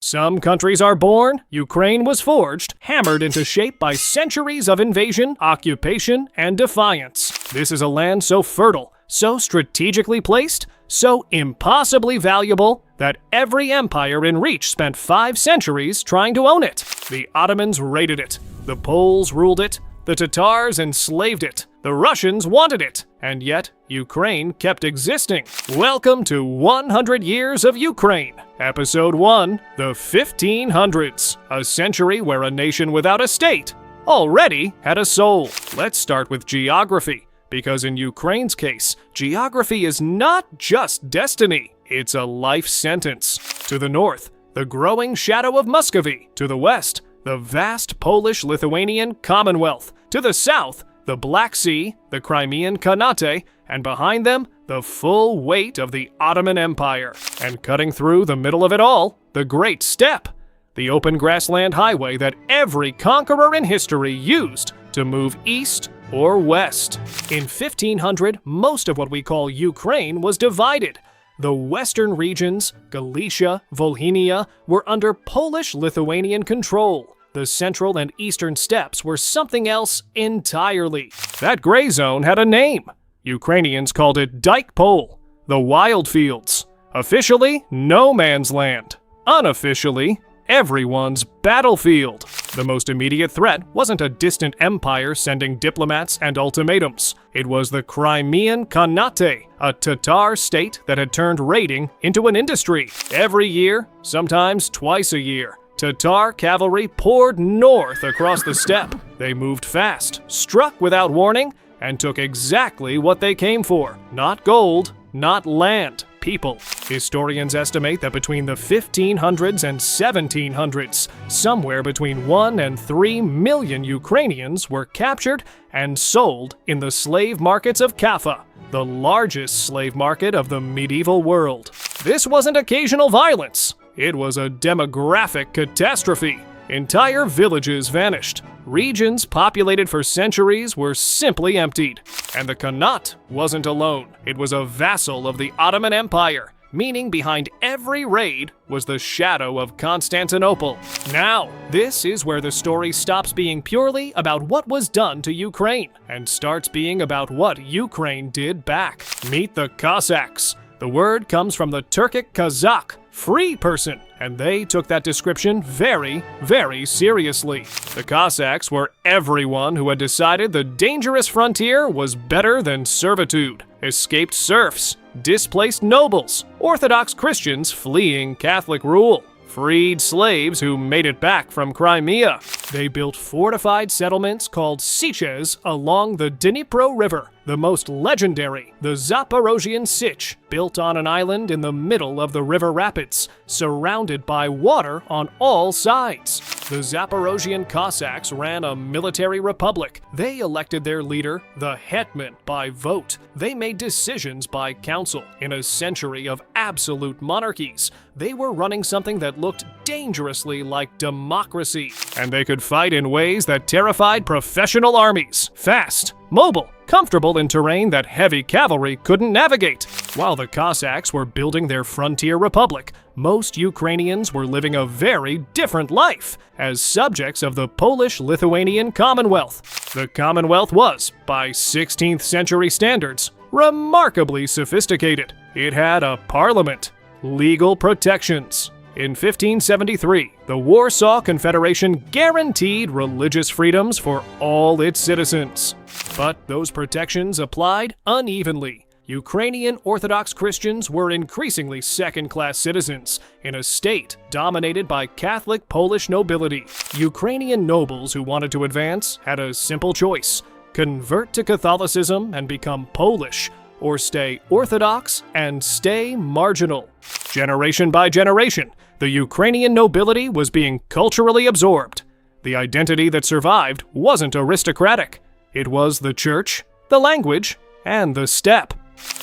Some countries are born, Ukraine was forged, hammered into shape by centuries of invasion, occupation, and defiance. This is a land so fertile, so strategically placed, so impossibly valuable, that every empire in reach spent 5 centuries trying to own it. The Ottomans raided it, the Poles ruled it, the Tatars enslaved it, the Russians wanted it, and yet Ukraine kept existing. Welcome to 100 Years of Ukraine, Episode 1, the 1500s, a century where a nation without a state already had a soul. Let's start with geography, because in Ukraine's case, geography is not just destiny, it's a life sentence. To the north, the growing shadow of Muscovy. To the west, the vast Polish-Lithuanian Commonwealth. To the south, the Black Sea, the Crimean Khanate, and behind them, the full weight of the Ottoman Empire. And cutting through the middle of it all, the Great Steppe, the open grassland highway that every conqueror in history used to move east or west. In 1500, most of what we call Ukraine was divided. The western regions, Galicia, Volhynia, were under Polish-Lithuanian control. The central and eastern steppes were something else entirely. That gray zone had a name. Ukrainians called it Dike Pole, the Wild Fields. Officially, no man's land. Unofficially, everyone's battlefield. The most immediate threat wasn't a distant empire sending diplomats and ultimatums. It was the Crimean Khanate, a Tatar state that had turned raiding into an industry. Every year, sometimes twice a year, Tatar cavalry poured north across the steppe. They moved fast, struck without warning, and took exactly what they came for. Not gold, not land. People. Historians estimate that between the 1500s and 1700s, somewhere between 1 and 3 million Ukrainians were captured and sold in the slave markets of Caffa, the largest slave market of the medieval world. This wasn't occasional violence. It was a demographic catastrophe. Entire villages vanished. Regions populated for centuries were simply emptied. And the Khanate wasn't alone. It was a vassal of the Ottoman Empire, meaning behind every raid was the shadow of Constantinople. Now, this is where the story stops being purely about what was done to Ukraine and starts being about what Ukraine did back. Meet the Cossacks. The word comes from the Turkic Kazakh, free person, and they took that description very, very seriously. The Cossacks were everyone who had decided the dangerous frontier was better than servitude. Escaped serfs, displaced nobles, Orthodox Christians fleeing Catholic rule, freed slaves who made it back from Crimea. They built fortified settlements called Siches along the Dnipro River. The most legendary, the Zaporozhian Sich, built on an island in the middle of the river rapids, surrounded by water on all sides. The Zaporozhian Cossacks ran a military republic. They elected their leader, the Hetman, by vote. They made decisions by council. In a century of absolute monarchies, they were running something that looked dangerously like democracy. And they could fight in ways that terrified professional armies. Fast, mobile, comfortable in terrain that heavy cavalry couldn't navigate. While the Cossacks were building their frontier republic, most Ukrainians were living a very different life as subjects of the Polish-Lithuanian Commonwealth. The Commonwealth was, by 16th century standards, remarkably sophisticated. It had a parliament, legal protections. In 1573, the Warsaw Confederation guaranteed religious freedoms for all its citizens. But those protections applied unevenly. Ukrainian Orthodox Christians were increasingly second-class citizens in a state dominated by Catholic Polish nobility. Ukrainian nobles who wanted to advance had a simple choice: convert to Catholicism and become Polish, or stay Orthodox and stay marginal. Generation by generation, the Ukrainian nobility was being culturally absorbed. The identity that survived wasn't aristocratic. It was the church, the language, and the steppe.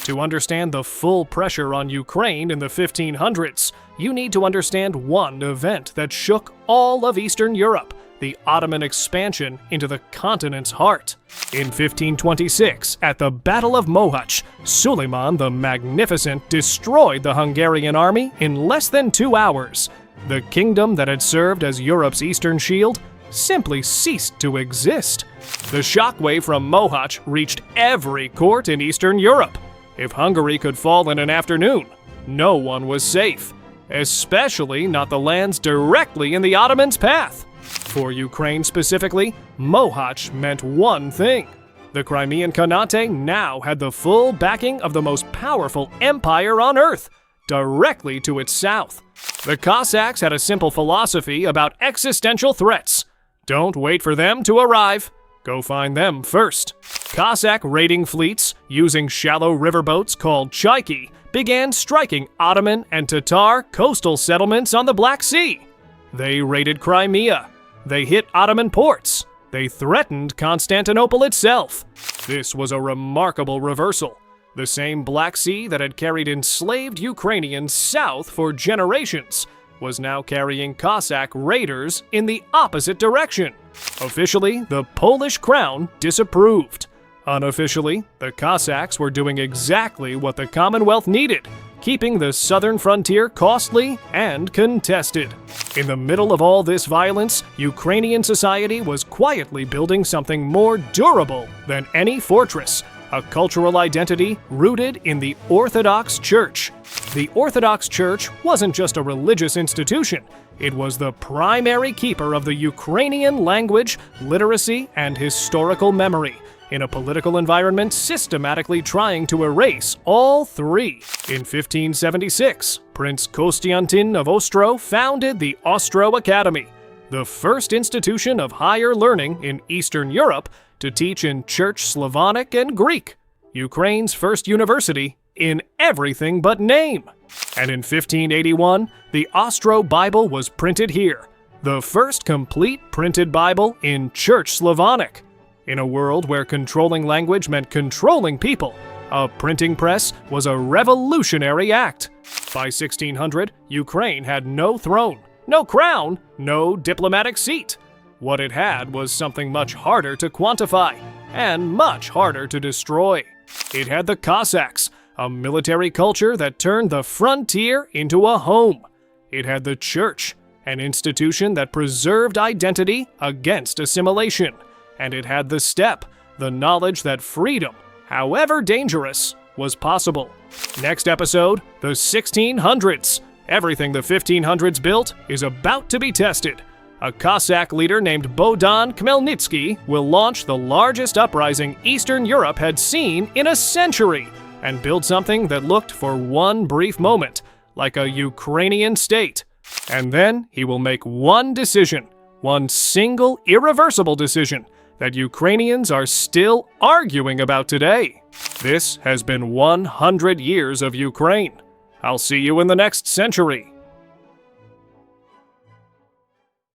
To understand the full pressure on Ukraine in the 1500s, you need to understand one event that shook all of Eastern Europe: the Ottoman expansion into the continent's heart. In 1526, at the Battle of Mohacs, Suleiman the Magnificent destroyed the Hungarian army in less than 2 hours. The kingdom that had served as Europe's eastern shield simply ceased to exist. The shockwave from Mohacs reached every court in Eastern Europe. If Hungary could fall in an afternoon, no one was safe, especially not the lands directly in the Ottomans' path. For Ukraine specifically, Mohacs meant one thing. The Crimean Khanate now had the full backing of the most powerful empire on earth, directly to its south. The Cossacks had a simple philosophy about existential threats. Don't wait for them to arrive. Go find them first. Cossack raiding fleets, using shallow riverboats called chaiki, began striking Ottoman and Tatar coastal settlements on the Black Sea. They raided Crimea. They hit Ottoman ports. They threatened Constantinople itself. This was a remarkable reversal. The same Black Sea that had carried enslaved Ukrainians south for generations was now carrying Cossack raiders in the opposite direction. Officially, the Polish crown disapproved. Unofficially, the Cossacks were doing exactly what the Commonwealth needed, keeping the southern frontier costly and contested. In the middle of all this violence, Ukrainian society was quietly building something more durable than any fortress, a cultural identity rooted in the Orthodox Church. The Orthodox Church wasn't just a religious institution, it was the primary keeper of the Ukrainian language, literacy, and historical memory, in a political environment systematically trying to erase all three. In 1576, Prince Konstantin of Ostroh founded the Ostroh Academy, the first institution of higher learning in Eastern Europe to teach in Church Slavonic and Greek, Ukraine's first university in everything but name. And in 1581, the Ostroh Bible was printed here, the first complete printed Bible in Church Slavonic. In a world where controlling language meant controlling people, a printing press was a revolutionary act. By 1600, Ukraine had no throne, no crown, no diplomatic seat. What it had was something much harder to quantify and much harder to destroy. It had the Cossacks, a military culture that turned the frontier into a home. It had the church, an institution that preserved identity against assimilation. And it had the steppe, the knowledge that freedom, however dangerous, was possible. Next episode, the 1600s. Everything the 1500s built is about to be tested. A Cossack leader named Bohdan Khmelnytsky will launch the largest uprising Eastern Europe had seen in a century and build something that looked for one brief moment like a Ukrainian state. And then he will make one decision, one single irreversible decision that Ukrainians are still arguing about today. This has been 100 years of Ukraine. I'll see you in the next century.